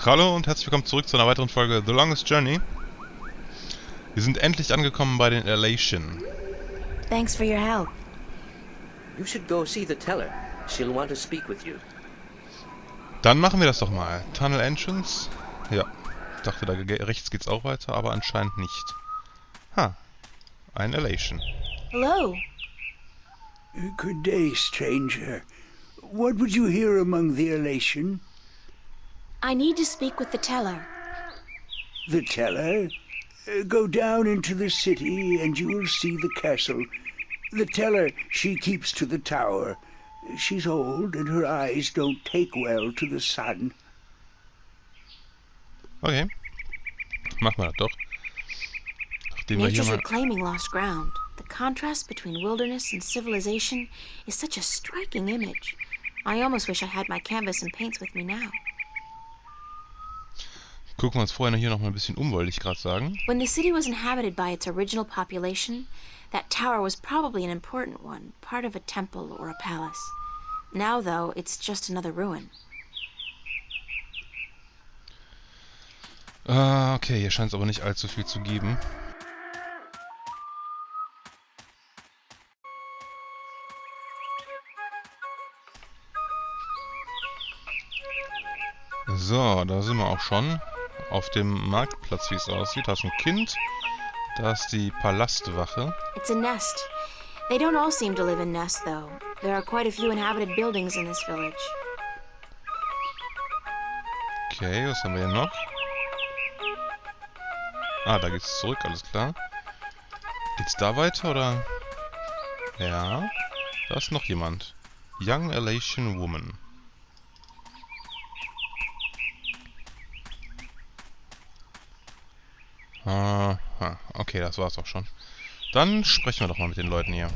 Hallo und herzlich willkommen zurück zu einer weiteren Folge The Longest Journey. Wir sind endlich angekommen bei den Elation. Thanks for your help. You should go see the teller. She'll want to speak with you. Dann machen wir das doch mal. Tunnel Entrance. Ja, ich dachte, da rechts geht's auch weiter, aber anscheinend nicht. Ein Elation. Hello. Good day, stranger. What would you hear among the elation? I need to speak with the teller. The teller? Go down into the city and you will see the castle. The teller, she keeps to the tower. She's old and her eyes don't take well to the sun. Okay. Machen wir das doch. Nachdem wir hier Nature's mal... reclaiming lost ground. The contrast between wilderness and civilization is such a striking image. I almost wish I had my canvas and paints with me now. Gucken wir uns vorher hier noch mal ein bisschen um, wollte ich gerade sagen. When the city was inhabited by its original population, that tower was probably an important one, part of a temple or a palace. Now, though, it's just another ruin. Okay, hier scheint es aber nicht allzu viel zu geben. So, da sind wir auch schon. Auf dem Marktplatz, wie es aussieht. Da ist ein Kind. Da ist die Palastwache. It's a nest. They don't all seem to live in nests, though. There are quite a few inhabited buildings in this village. Okay, was haben wir hier noch? Da geht's zurück, alles klar. Geht's da weiter, oder? Ja. Da ist noch jemand. Young Elation Woman. Aha, okay, das war's auch schon. Dann sprechen wir doch mal mit den Leuten hier.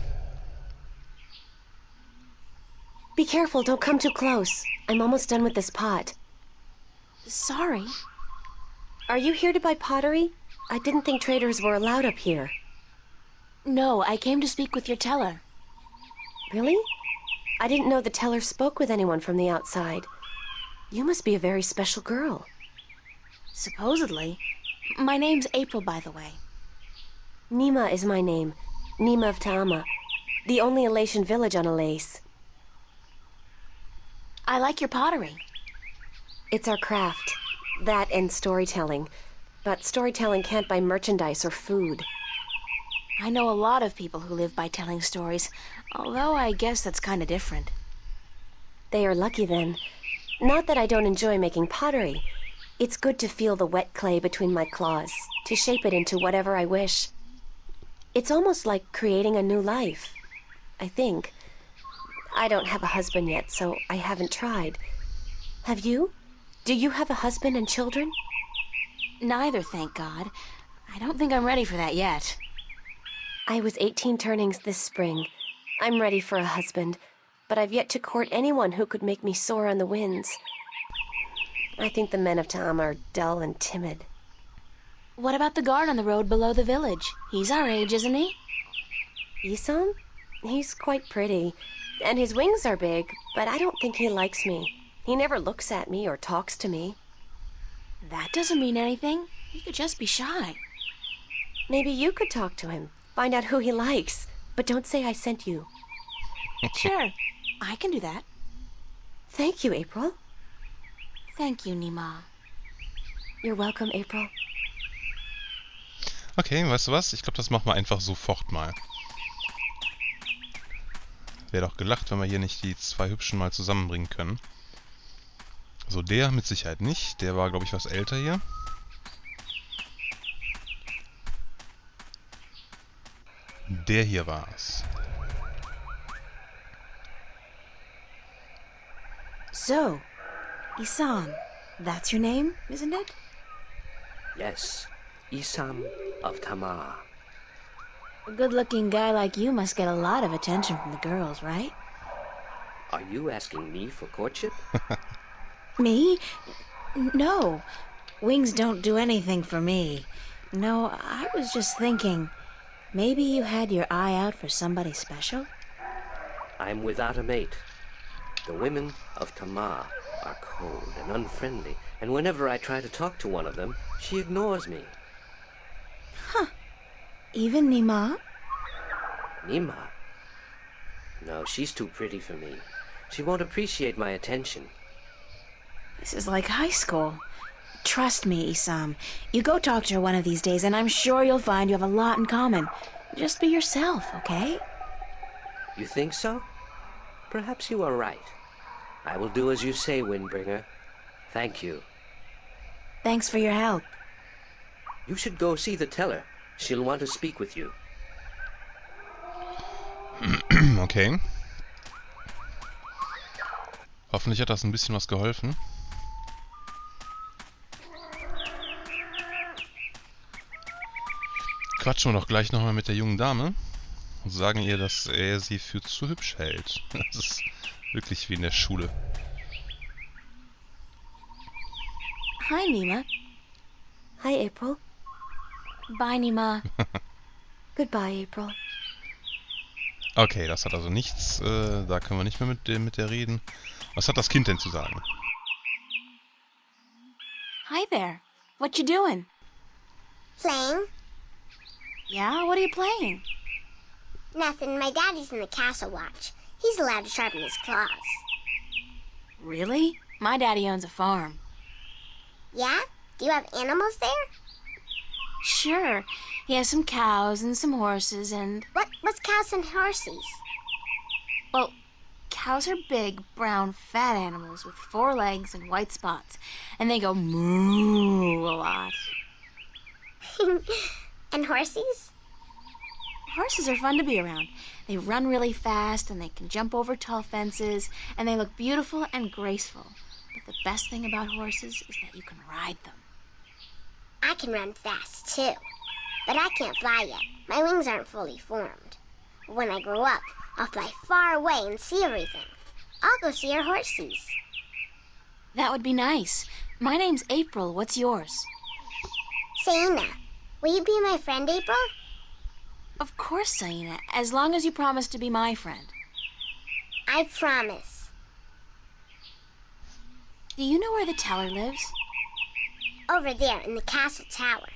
Be careful, don't come too close. I'm almost done with this pot. Sorry. Are you here to buy pottery? I didn't think traders were allowed up here. No, I came to speak with your teller. Really? I didn't know the teller spoke with anyone from the outside. You must be a very special girl. Supposedly. My name's April, by the way. Nima is my name. Nima of Ta'ama. The only Elation village on Elais. I like your pottery. It's our craft. That and storytelling. But storytelling can't buy merchandise or food. I know a lot of people who live by telling stories, although I guess that's kind of different. They are lucky then. Not that I don't enjoy making pottery. It's good to feel the wet clay between my claws, to shape it into whatever I wish. It's almost like creating a new life, I think. I don't have a husband yet, so I haven't tried. Have you? Do you have a husband and children? Neither, thank God. I don't think I'm ready for that yet. I was 18 turnings this spring. I'm ready for a husband, but I've yet to court anyone who could make me soar on the winds. I think the men of Ta'ama are dull and timid. What about the guard on the road below the village? He's our age, isn't he? Isam? He's quite pretty, and his wings are big, but I don't think he likes me. He never looks at me or talks to me. That doesn't mean anything. He could just be shy. Maybe you could talk to him, find out who he likes, but don't say I sent you. Sure, I can do that. Thank you, April. Thank you, Nima. You're welcome, April. Okay, weißt du was? Ich glaube, das machen wir einfach sofort mal. Wäre doch gelacht, wenn wir hier nicht die zwei Hübschen mal zusammenbringen können. So, der mit Sicherheit nicht. Der war, glaube ich, was älter hier. Der hier war's. So, Isam, that's your name, isn't it? Yes, Isam of Ta'ama. A good-looking guy like you must get a lot of attention from the girls, right? Are you asking me for courtship? Me? No. Wings don't do anything for me. No, I was just thinking, maybe you had your eye out for somebody special? I'm without a mate. The women of Ta'ama are cold and unfriendly, and whenever I try to talk to one of them, she ignores me. Even Nima? Nima? No, she's too pretty for me. She won't appreciate my attention. This is like high school. Trust me, Isam. You go talk to her one of these days, and I'm sure you'll find you have a lot in common. Just be yourself, okay? You think so? Perhaps you are right. I will do as you say, Windbringer. Thank you. Thanks for your help. You should go see the teller. She'll want to speak with you. Okay. Hoffentlich hat das ein bisschen was geholfen. Quatschen wir doch gleich nochmal mit der jungen Dame und sagen ihr, dass er sie für zu hübsch hält. Das ist wirklich wie in der Schule. Hi, Nima. Hi, April. Bye, Nima. Goodbye, April. Okay, das hat also nichts, da können wir nicht mehr mit der reden. Was hat das Kind denn zu sagen? Hi there. What you doing? Playing? Yeah, what are you playing? Nothing. My daddy's in the castle watch. He's allowed to sharpen his claws. Really? My daddy owns a farm. Yeah? Do you have animals there? Sure. He has some cows and some horses and... What's cows and horses? Well, cows are big, brown, fat animals with 4 legs and white spots. And they go moo a lot. And horses? Horses are fun to be around. They run really fast and they can jump over tall fences and they look beautiful and graceful. But the best thing about horses is that you can ride them. I can run fast, too. But I can't fly yet. My wings aren't fully formed. When I grow up, I'll fly far away and see everything. I'll go see our horses. That would be nice. My name's April. What's yours? Saina, will you be my friend, April? Of course, Saina, as long as you promise to be my friend. I promise. Do you know where the teller lives? Over there in the castle tower.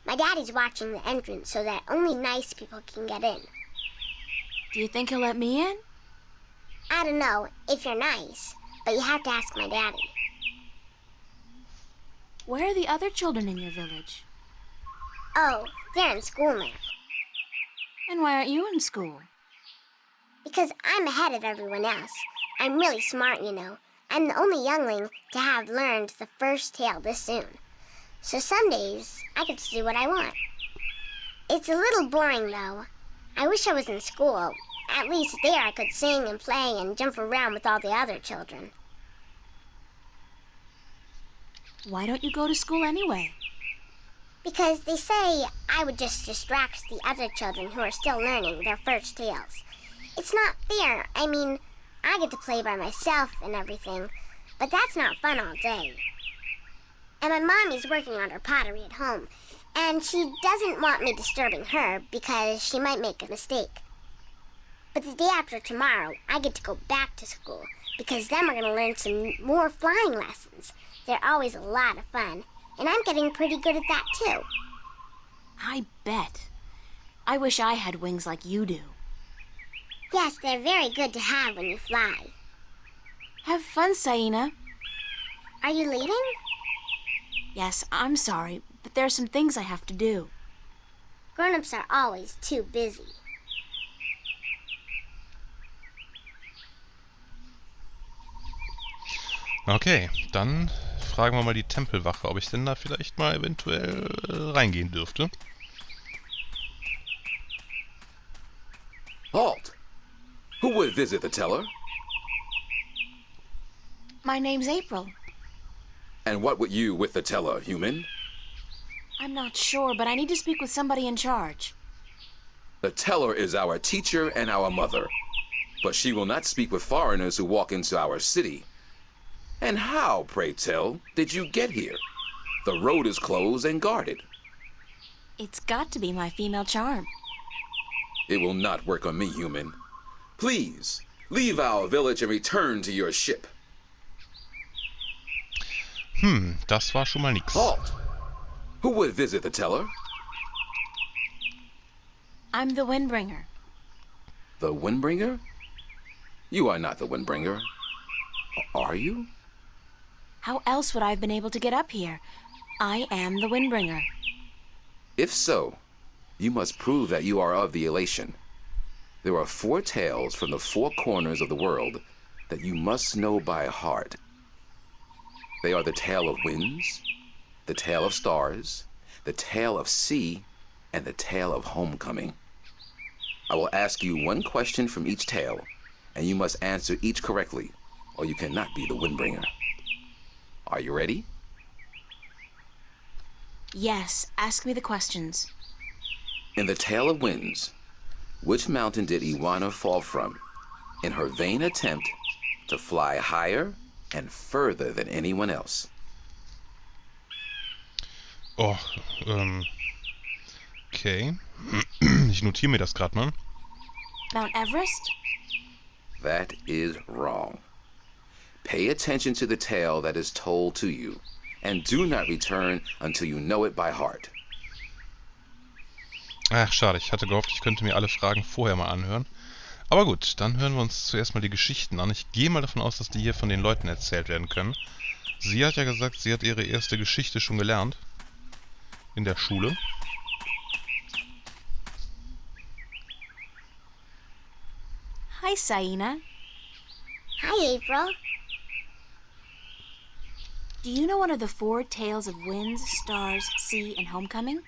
My daddy's watching the entrance so that only nice people can get in. Do you think he'll let me in? I don't know if you're nice, but you have to ask my daddy. Where are the other children in your village? Oh, they're in school now. And why aren't you in school? Because I'm ahead of everyone else. I'm really smart, you know. I'm the only youngling to have learned the first tale this soon. So some days, I get to do what I want. It's a little boring, though. I wish I was in school. At least there I could sing and play and jump around with all the other children. Why don't you go to school anyway? Because they say I would just distract the other children who are still learning their first tales. It's not fair. I mean, I get to play by myself and everything, but that's not fun all day. And my mommy's working on her pottery at home, and she doesn't want me disturbing her because she might make a mistake. But the day after tomorrow, I get to go back to school because then we're going to learn some more flying lessons. They're always a lot of fun, and I'm getting pretty good at that too. I bet. I wish I had wings like you do. Yes, they're very good to have when you fly. Have fun, Saina. Are you leaving? Yes, I'm sorry, but there are some things I have to do. Grown-ups are always too busy. Okay, dann fragen wir mal die Tempelwache, ob ich denn da vielleicht mal eventuell reingehen dürfte. Halt! Who would visit the teller? My name's April. And what would you with the teller, human? I'm not sure, but I need to speak with somebody in charge. The teller is our teacher and our mother, but she will not speak with foreigners who walk into our city. And how, pray tell, did you get here? The road is closed and guarded. It's got to be my female charm. It will not work on me, human. Please, leave our village and return to your ship. Das war schon mal nix. Halt! Who would visit the teller? I'm the Windbringer. The Windbringer? You are not the Windbringer. Are you? How else would I have been able to get up here? I am the Windbringer. If so, you must prove that you are of the elation. There are 4 tales from the 4 corners of the world that you must know by heart. They are the tale of winds, the tale of stars, the tale of sea, and the tale of homecoming. I will ask you one question from each tale, and you must answer each correctly, or you cannot be the Windbringer. Are you ready? Yes, ask me the questions. In the tale of winds, which mountain did Iguana fall from in her vain attempt to fly higher and further than anyone else? Oh, okay. Ich notiere mir das gerade mal. Mount Everest? That is wrong. Pay attention to the tale that is told to you, and do not return until you know it by heart. Ach, schade. Ich hatte gehofft, ich könnte mir alle Fragen vorher mal anhören. Aber gut, dann hören wir uns zuerst mal die Geschichten an. Ich gehe mal davon aus, dass die hier von den Leuten erzählt werden können. Sie hat ja gesagt, sie hat ihre erste Geschichte schon gelernt. In der Schule. Hi, Saina. Hi, April. Do you know one of the 4 tales of winds, stars, sea, and homecoming?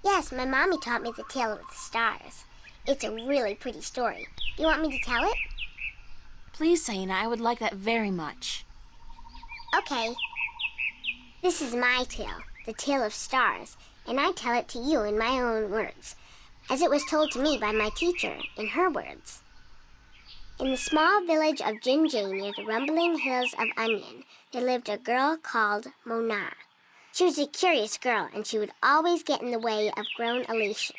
Yes, my mommy taught me the tale of the stars. It's a really pretty story. You want me to tell it? Please, Saina, I would like that very much. Okay. This is my tale, the tale of stars, and I tell it to you in my own words, as it was told to me by my teacher, in her words. In the small village of Jinjay near the rumbling hills of Onion, there lived a girl called Mona. She was a curious girl, and she would always get in the way of grown elation.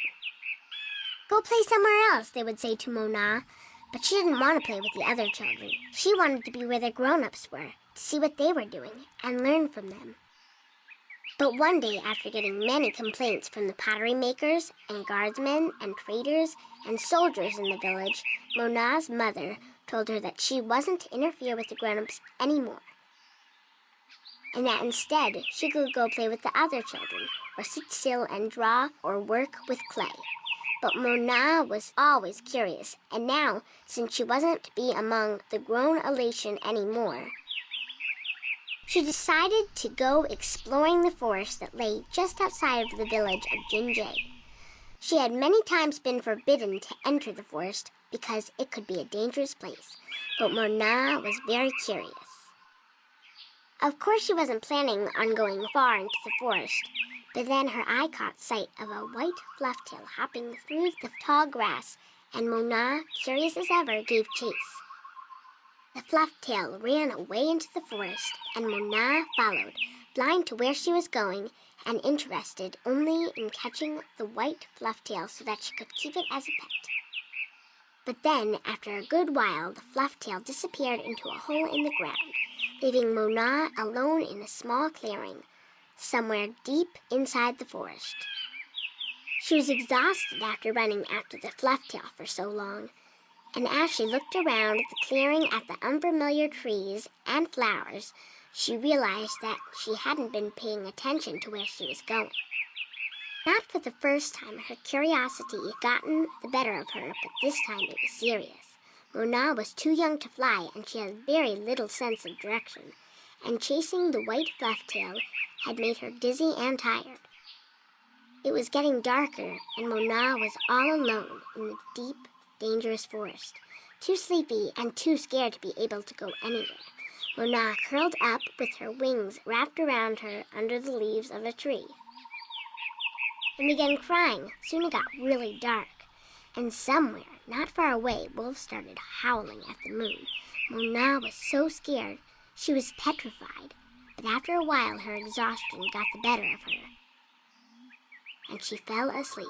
Go play somewhere else, they would say to Mona, but she didn't want to play with the other children. She wanted to be where the grown-ups were, to see what they were doing, and learn from them. But one day, after getting many complaints from the pottery makers and guardsmen and traders and soldiers in the village, Mona's mother told her that she wasn't to interfere with the grown-ups anymore, and that instead she could go play with the other children, or sit still and draw or work with clay. But Mona was always curious, and now, since she wasn't to be among the grown elation anymore, she decided to go exploring the forest that lay just outside of the village of Jinjay. She had many times been forbidden to enter the forest because it could be a dangerous place, but Mona was very curious. Of course, she wasn't planning on going far into the forest, but then her eye caught sight of a white flufftail hopping through the tall grass, and Mona, curious as ever, gave chase. The flufftail ran away into the forest, and Mona followed, blind to where she was going and interested only in catching the white flufftail so that she could keep it as a pet. But then, after a good while, the flufftail disappeared into a hole in the ground, leaving Mona alone in a small clearing, somewhere deep inside the forest. She was exhausted after running after the flufftail for so long, and as she looked around the clearing at the unfamiliar trees and flowers, she realized that she hadn't been paying attention to where she was going. Not for the first time, her curiosity had gotten the better of her, but this time it was serious. Mona was too young to fly, and she had very little sense of direction, and chasing the white flufftail had made her dizzy and tired. It was getting darker, and Mona was all alone in the deep, dangerous forest, too sleepy and too scared to be able to go anywhere. Mona curled up with her wings wrapped around her under the leaves of a tree and began crying. Soon it got really dark, and somewhere, not far away, wolves started howling at the moon. Mona was so scared she was petrified, but after a while her exhaustion got the better of her, and she fell asleep.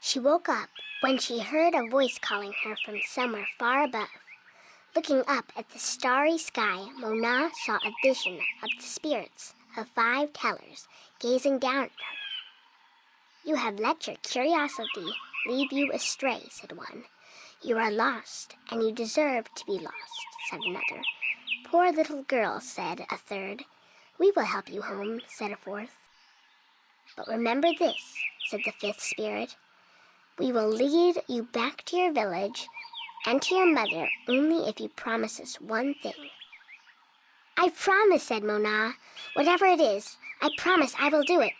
She woke up when she heard a voice calling her from somewhere far above. Looking up at the starry sky, Mona saw a vision of the spirits of 5 tellers gazing down at her. "You have let your curiosity lead you astray," said one. "You are lost, and you deserve to be lost," said another. "Poor little girl," said a third. "We will help you home," said a fourth. "But remember this," said the 5th spirit. "We will lead you back to your village and to your mother only if you promise us one thing." "I promise," said Mona. "Whatever it is, I promise I will do it."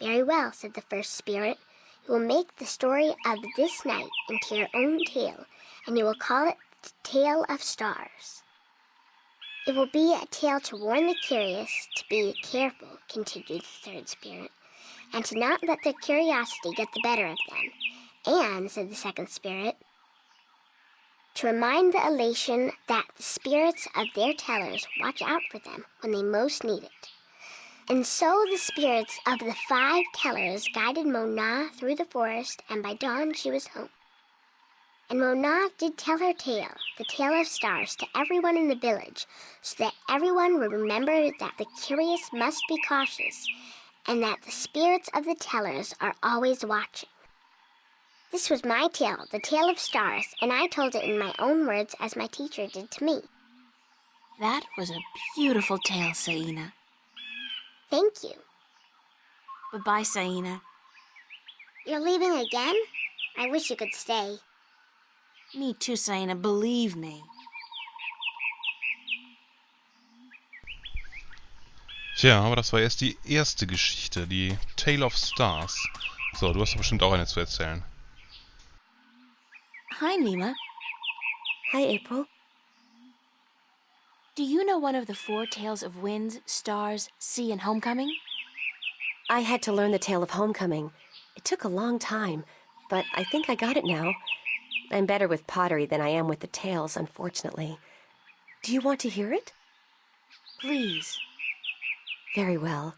"Very well," said the 1st spirit. "You will make the story of this night into your own tale, and you will call it the Tale of Stars." "It will be a tale to warn the curious to be careful," continued the 3rd spirit, "and to not let their curiosity get the better of them. And," said the 2nd spirit, "to remind the elation that the spirits of their tellers watch out for them when they most need it." And so the spirits of the 5 tellers guided Mona through the forest, and by dawn she was home. And Mona did tell her tale, the Tale of Stars, to everyone in the village, so that everyone would remember that the curious must be cautious, and that the spirits of the tellers are always watching. This was my tale, the Tale of Stars, and I told it in my own words as my teacher did to me. That was a beautiful tale, Saina. Thank you. Bye-bye, Saina. You're leaving again? I wish you could stay. Me too, Saina, believe me. Tja, aber das war erst die erste Geschichte, die Tale of Stars. So, du hast doch bestimmt auch eine zu erzählen. Hi, Nima. Hi, April. Do you know one of the 4 tales of winds, stars, sea, and homecoming? I had to learn the tale of homecoming. It took a long time, but I think I got it now. I'm better with pottery than I am with the tales, unfortunately. Do you want to hear it? Please. Very well.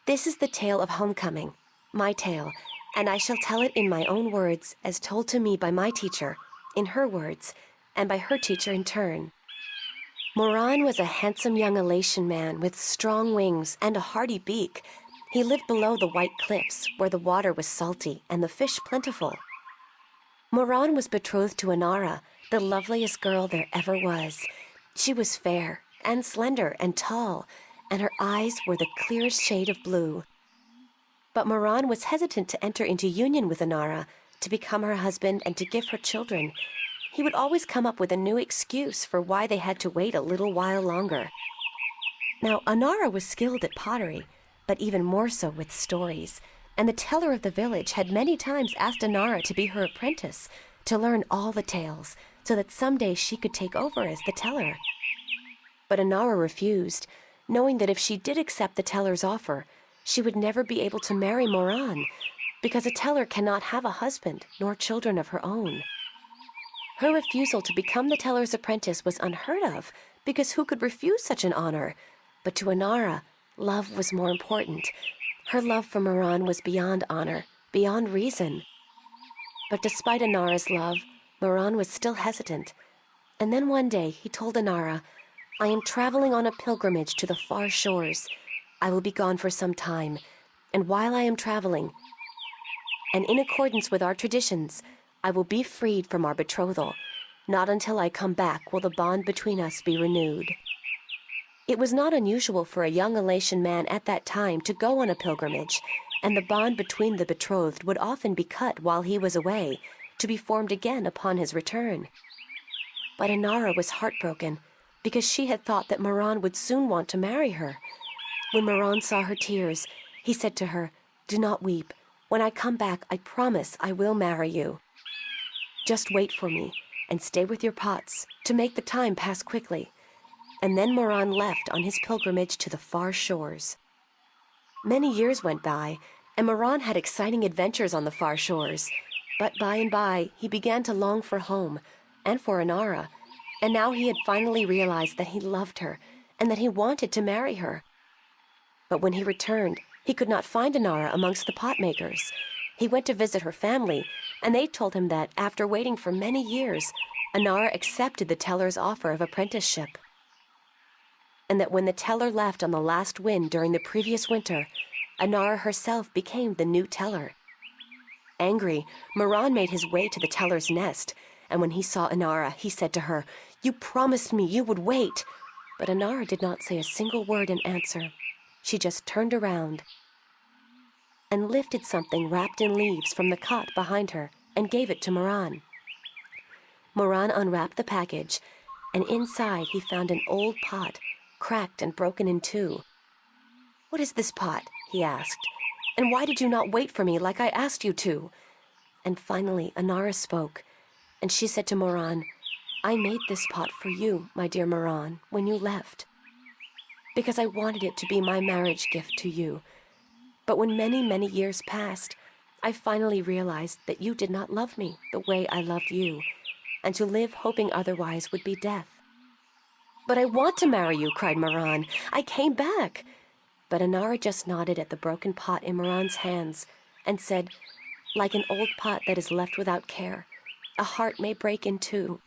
This is the tale of homecoming, my tale, and I shall tell it in my own words, as told to me by my teacher, in her words, and by her teacher in turn. Moran was a handsome young Elation man with strong wings and a hardy beak. He lived below the white cliffs, where the water was salty and the fish plentiful. Moran was betrothed to Inara, the loveliest girl there ever was. She was fair and slender and tall, and her eyes were the clearest shade of blue. But Moran was hesitant to enter into union with Inara, to become her husband and to give her children. He would always come up with a new excuse for why they had to wait a little while longer. Now, Inara was skilled at pottery, but even more so with stories, and the teller of the village had many times asked Inara to be her apprentice, to learn all the tales, so that someday she could take over as the teller. But Inara refused, knowing that if she did accept the teller's offer, she would never be able to marry Moran, because a teller cannot have a husband nor children of her own. Her refusal to become the teller's apprentice was unheard of, because who could refuse such an honor? But to Inara, love was more important. Her love for Moran was beyond honor, beyond reason. But despite Inara's love, Moran was still hesitant. And then one day he told Inara, "I am traveling on a pilgrimage to the far shores. I will be gone for some time, and while I am traveling, and in accordance with our traditions, I will be freed from our betrothal. Not until I come back will the bond between us be renewed." It was not unusual for a young Elation man at that time to go on a pilgrimage, and the bond between the betrothed would often be cut while he was away, to be formed again upon his return. But Inara was heartbroken, because she had thought that Moran would soon want to marry her. When Moran saw her tears, he said to her, "Do not weep. When I come back, I promise I will marry you. Just wait for me, and stay with your pots, to make the time pass quickly." And then Moran left on his pilgrimage to the far shores. Many years went by, and Moran had exciting adventures on the far shores. But by and by, he began to long for home, and for Inara, and now he had finally realized that he loved her, and that he wanted to marry her. But when he returned, he could not find Inara amongst the potmakers. He went to visit her family, and they told him that, after waiting for many years, Anara accepted the teller's offer of apprenticeship, and that when the teller left on the last wind during the previous winter, Anara herself became the new teller. Angry, Moran made his way to the teller's nest, and when he saw Anara, he said to her, "You promised me you would wait." But Anara did not say a single word in answer. She just turned around and lifted something wrapped in leaves from the cot behind her and gave it to Moran. Moran unwrapped the package, and inside he found an old pot, cracked and broken in two. "What is this pot?" he asked. "And why did you not wait for me like I asked you to?" And finally Anara spoke, and she said to Moran, "I made this pot for you, my dear Moran, when you left, because I wanted it to be my marriage gift to you. But when many, many years passed, I finally realized that you did not love me the way I loved you, and to live hoping otherwise would be death." "But I want to marry you," cried Moran. "I came back." But Anara just nodded at the broken pot in Moran's hands and said, "Like an old pot that is left without care, a heart may break in two,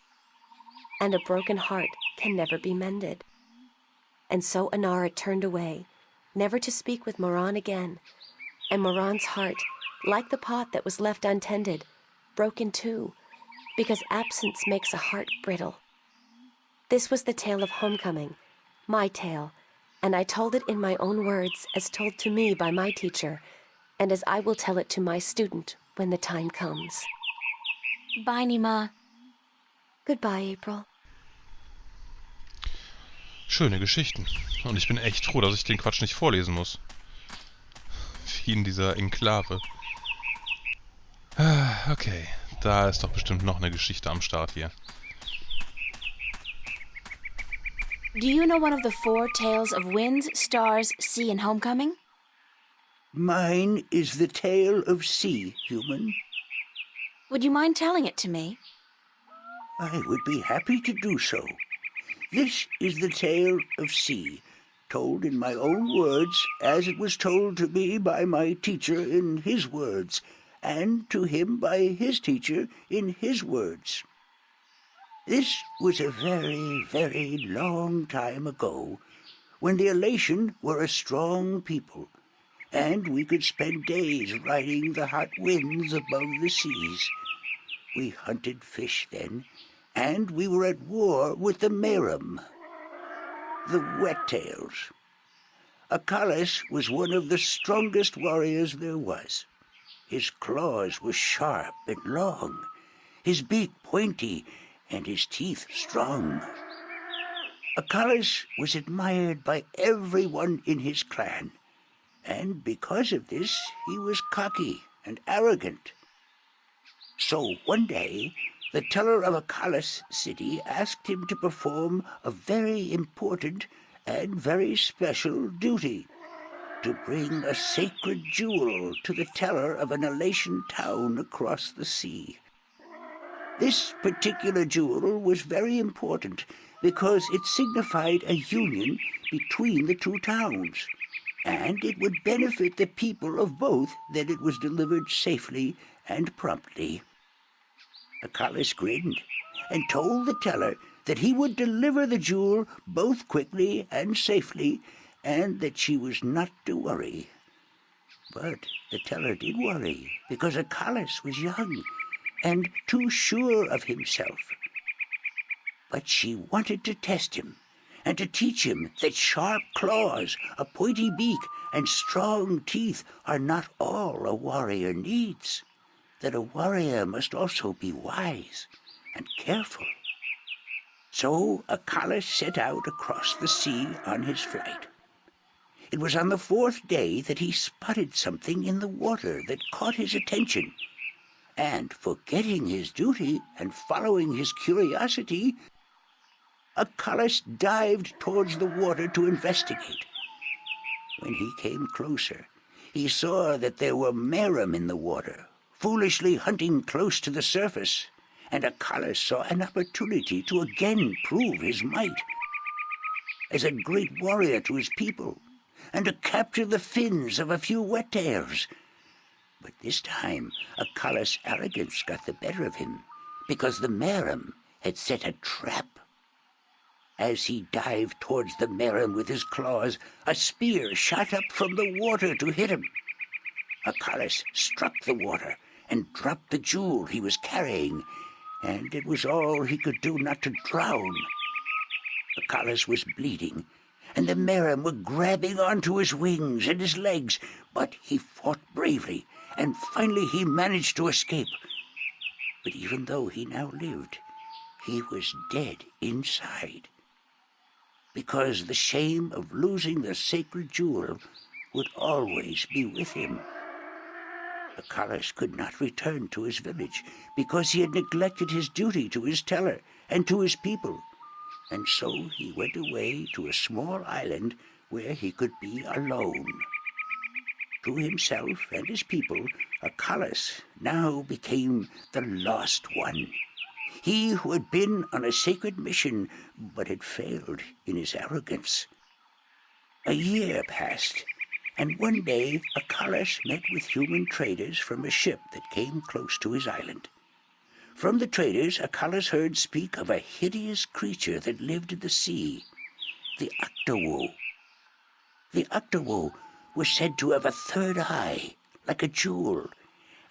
and a broken heart can never be mended." And so Anara turned away, never to speak with Moran again, and Moran's heart, like the pot that was left untended, broke in two, because absence makes a heart brittle. This was the tale of homecoming, my tale, and I told it in my own words as told to me by my teacher, and as I will tell it to my student when the time comes. Bye, Nima. Goodbye, April. Schöne Geschichten. Und ich bin echt froh, dass ich den Quatsch nicht vorlesen muss. Wie in dieser Enklave. Okay, da ist doch bestimmt noch eine Geschichte am Start hier. Do you know one of the 4 tales of winds, stars, sea, and homecoming? Mine is the tale of sea, human. Would you mind telling it to me? I would be happy to do so. This is the tale of sea, told in my own words, as it was told to me by my teacher in his words, and to him by his teacher in his words. This was a very, very long time ago, when the Elation were a strong people, and we could spend days riding the hot winds above the seas. We hunted fish then, and we were at war with the Merum, the Wet-tails. Acalis was one of the strongest warriors there was. His claws were sharp and long, his beak pointy, and his teeth strong. Acalis was admired by everyone in his clan, and because of this he was cocky and arrogant. So one day the teller of Acalis city asked him to perform a very important and very special duty, to bring a sacred jewel to the teller of an Elation town across the sea. This particular jewel was very important because it signified a union between the two towns, and it would benefit the people of both that it was delivered safely and promptly. Acalis grinned and told the teller that he would deliver the jewel both quickly and safely, and that she was not to worry. But the teller did worry, because Acalis was young and too sure of himself. But she wanted to test him, and to teach him that sharp claws, a pointy beak, and strong teeth are not all a warrior needs, that a warrior must also be wise and careful. So Acalis set out across the sea on his flight. It was on the 4th day that he spotted something in the water that caught his attention, and forgetting his duty and following his curiosity, Acalis dived towards the water to investigate. When he came closer, he saw that there were Merum in the water, foolishly hunting close to the surface, and Acalis saw an opportunity to again prove his might as a great warrior to his people, and to capture the fins of a few Wet-tails. But this time Acalis' arrogance got the better of him, because the Merum had set a trap. As he dived towards the Merrim with his claws, a spear shot up from the water to hit him. Achilles struck the water and dropped the jewel he was carrying, and it was all he could do not to drown. Achilles was bleeding, and the Merrim were grabbing onto his wings and his legs, but he fought bravely, and finally he managed to escape. But even though he now lived, he was dead inside, because the shame of losing the sacred jewel would always be with him. Achilles could not return to his village because he had neglected his duty to his teller and to his people, and so he went away to a small island where he could be alone. To himself and his people, Achilles now became the lost one. He who had been on a sacred mission but had failed in his arrogance. A year passed, and one day Achilles met with human traders from a ship that came close to his island. From the traders, Achilles heard speak of a hideous creature that lived in the sea, the Octowoe. The Octowoe was said to have a third eye, like a jewel,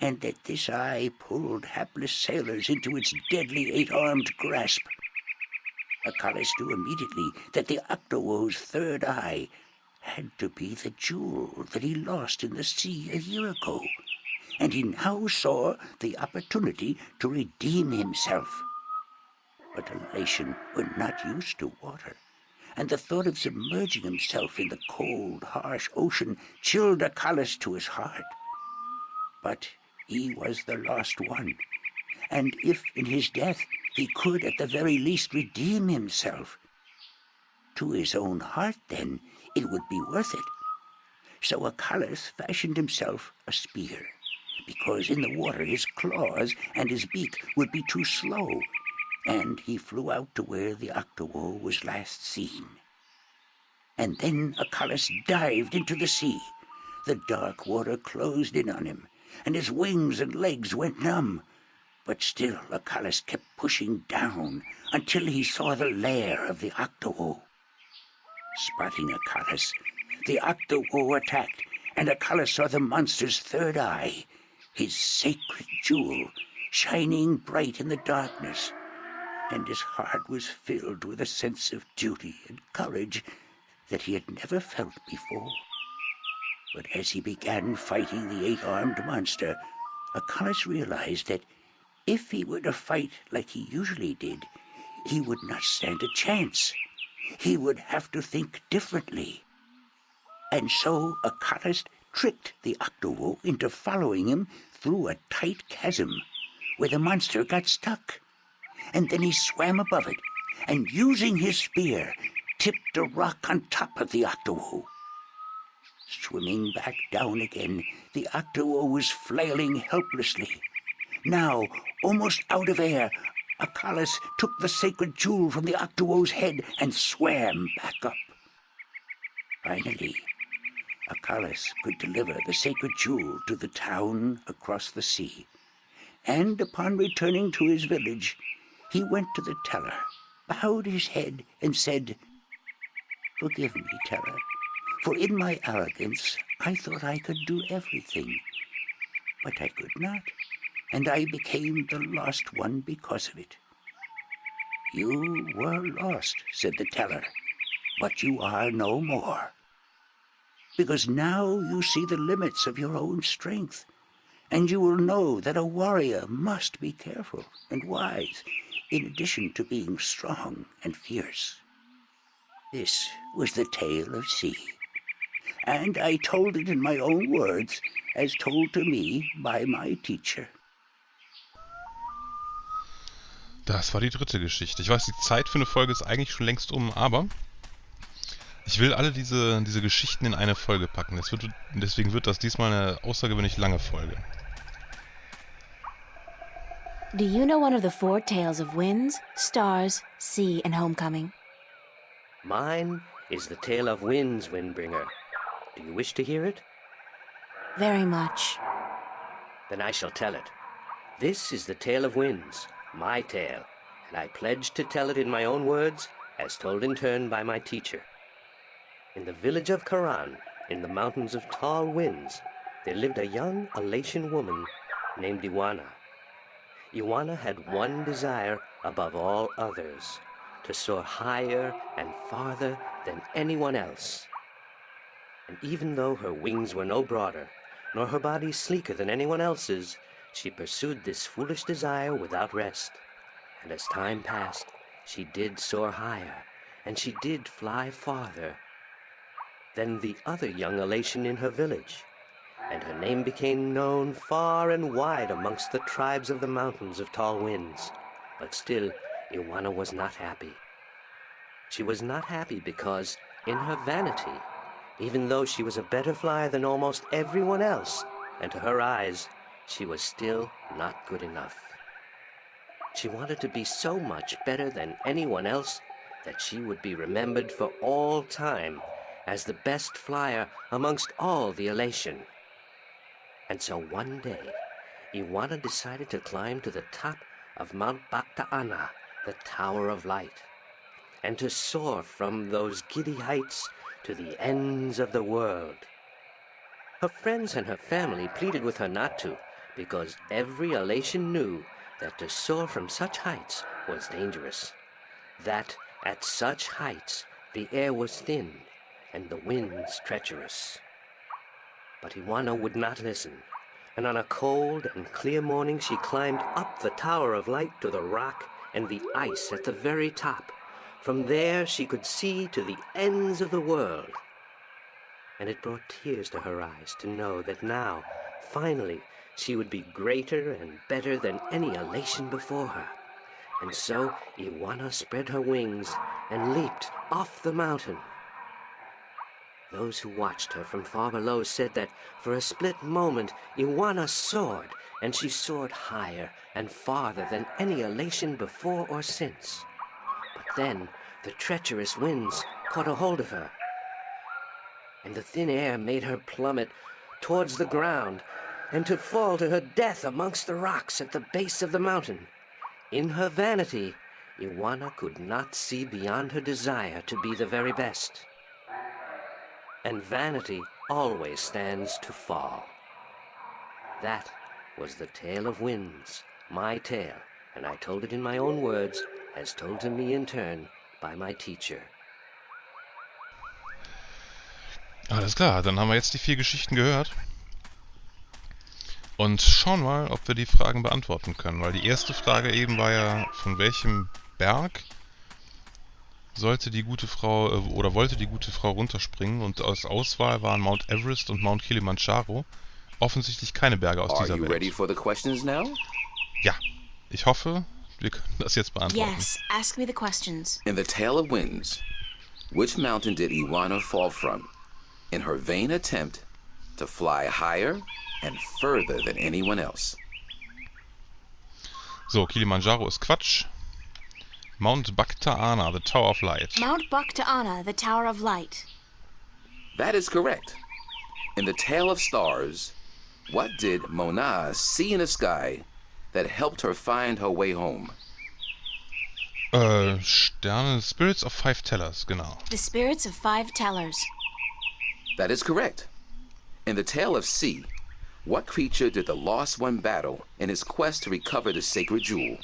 and that this eye pulled hapless sailors into its deadly eight-armed grasp. Achilles knew immediately that the Octowoe's third eye had to be the jewel that he lost in the sea a year ago, and he now saw the opportunity to redeem himself. But Elation was not used to water, and the thought of submerging himself in the cold, harsh ocean chilled Achilles to his heart. But he was the lost one, and if in his death he could at the very least redeem himself, to his own heart then it would be worth it. So Achilles fashioned himself a spear, because in the water his claws and his beak would be too slow, and he flew out to where the Octowoe was last seen. And then Achilles dived into the sea. The dark water closed in on him, and his wings and legs went numb. But still Achilles kept pushing down until he saw the lair of the Octowoe. Spotting Achilles, the Octowoe attacked, and Achilles saw the monster's third eye, his sacred jewel, shining bright in the darkness, and his heart was filled with a sense of duty and courage that he had never felt before. But as he began fighting the eight-armed monster, Achilles realized that if he were to fight like he usually did, he would not stand a chance. He would have to think differently. And so Achilles tricked the Octowoe into following him through a tight chasm where the monster got stuck. And then he swam above it, and using his spear, tipped a rock on top of the Octowoe. Swimming back down again, the Octowoe was flailing helplessly. Now, almost out of air, Achilles took the sacred jewel from the Octowoe's head and swam back up. Finally, Achilles could deliver the sacred jewel to the town across the sea, and upon returning to his village, he went to the teller, bowed his head, and said, "Forgive me, teller, for in my arrogance I thought I could do everything. But I could not, and I became the lost one because of it." "You were lost," said the teller, "but you are no more. Because now you see the limits of your own strength, and you will know that a warrior must be careful and wise, in addition to being strong and fierce." This was the tale of sea, and I told it in my own words, as told to me by my teacher. Das war die dritte Geschichte. Ich weiß, die Zeit für eine Folge ist eigentlich schon längst um, aber ich will alle diese Geschichten in eine Folge packen. Deswegen wird das diesmal eine außergewöhnlich lange Folge. Do you know one of the 4 tales of winds, stars, sea, and homecoming? Mine is the tale of winds, Windbringer. Do you wish to hear it? Very much. Then I shall tell it. This is the tale of winds, my tale, and I pledge to tell it in my own words, as told in turn by my teacher. In the village of Karan, in the mountains of tall winds, there lived a young Alatian woman named Iwana. Iwana had one desire above all others, to soar higher and farther than anyone else. And even though her wings were no broader, nor her body sleeker than anyone else's, she pursued this foolish desire without rest. And as time passed, she did soar higher, and she did fly farther than the other young Alatian in her village, and her name became known far and wide amongst the tribes of the mountains of tall winds. But still, Iwana was not happy. She was not happy because, in her vanity, even though she was a better flyer than almost everyone else, and to her eyes, she was still not good enough. She wanted to be so much better than anyone else that she would be remembered for all time as the best flyer amongst all the Alatian. And so one day, Iwana decided to climb to the top of Mount Bakta'ana, the Tower of Light, and to soar from those giddy heights to the ends of the world. Her friends and her family pleaded with her not to, because every Alatian knew that to soar from such heights was dangerous, that at such heights the air was thin and the winds treacherous. But Iwana would not listen, and on a cold and clear morning she climbed up the Tower of Light to the rock and the ice at the very top. From there she could see to the ends of the world. And it brought tears to her eyes to know that now, finally, she would be greater and better than any Alatian before her. And so Iwana spread her wings and leaped off the mountain. Those who watched her from far below said that for a split moment Iwana soared, and she soared higher and farther than any Alatian before or since. But then the treacherous winds caught a hold of her, and the thin air made her plummet towards the ground, and to fall to her death amongst the rocks at the base of the mountain. In her vanity, Iwana could not see beyond her desire to be the very best. And vanity always stands to fall. That was the tale of winds, my tale, and I told it in my own words, as told to me in turn by my teacher. Alles klar, dann haben wir jetzt die 4 Geschichten gehört. Und schauen mal, ob wir die Fragen beantworten können. Weil die erste Frage eben war ja, von welchem Berg sollte die gute Frau oder wollte die gute Frau runterspringen, und als Auswahl waren Mount Everest und Mount Kilimanjaro. Offensichtlich keine Berge aus dieser Are you ready Welt. for the questions now? Ja, ich hoffe, wir können das jetzt beantworten. Yes, ask me the questions. In the Tale of Winds, which mountain did Iwana fall from in her vain attempt to fly higher and further than anyone else? So, Kilimanjaro ist Quatsch. Mount Bakta'ana, the Tower of Light. Mount Bakta'ana, the Tower of Light. That is correct. In the Tale of Stars, what did Mona see in the sky that helped her find her way home? Sterne, Spirits of Five Tellers, genau. The spirits of 5 tellers. That is correct. In the Tale of Sea, what creature did the Lost One battle in his quest to recover the sacred jewel?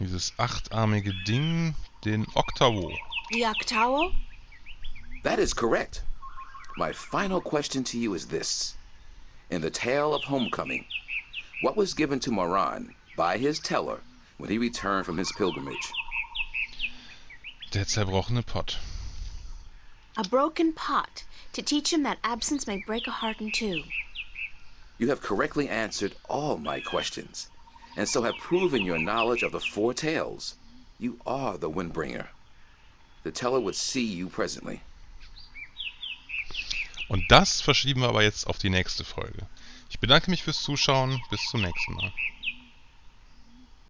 Dieses achtarmige Ding, den Octawo. The Octawo? That is correct. My final question to you is this. In the Tale of Homecoming, what was given to Moran by his teller when he returned from his pilgrimage? Der zerbrochene Pott. A broken pot, to teach him that absence may break a heart in two. You have correctly answered all my questions, and so have proven your knowledge of the 4 tales. You are the Windbringer. The teller would see you presently. Und das verschieben wir aber jetzt auf die nächste Folge. Ich bedanke mich fürs Zuschauen. Bis zum nächsten Mal.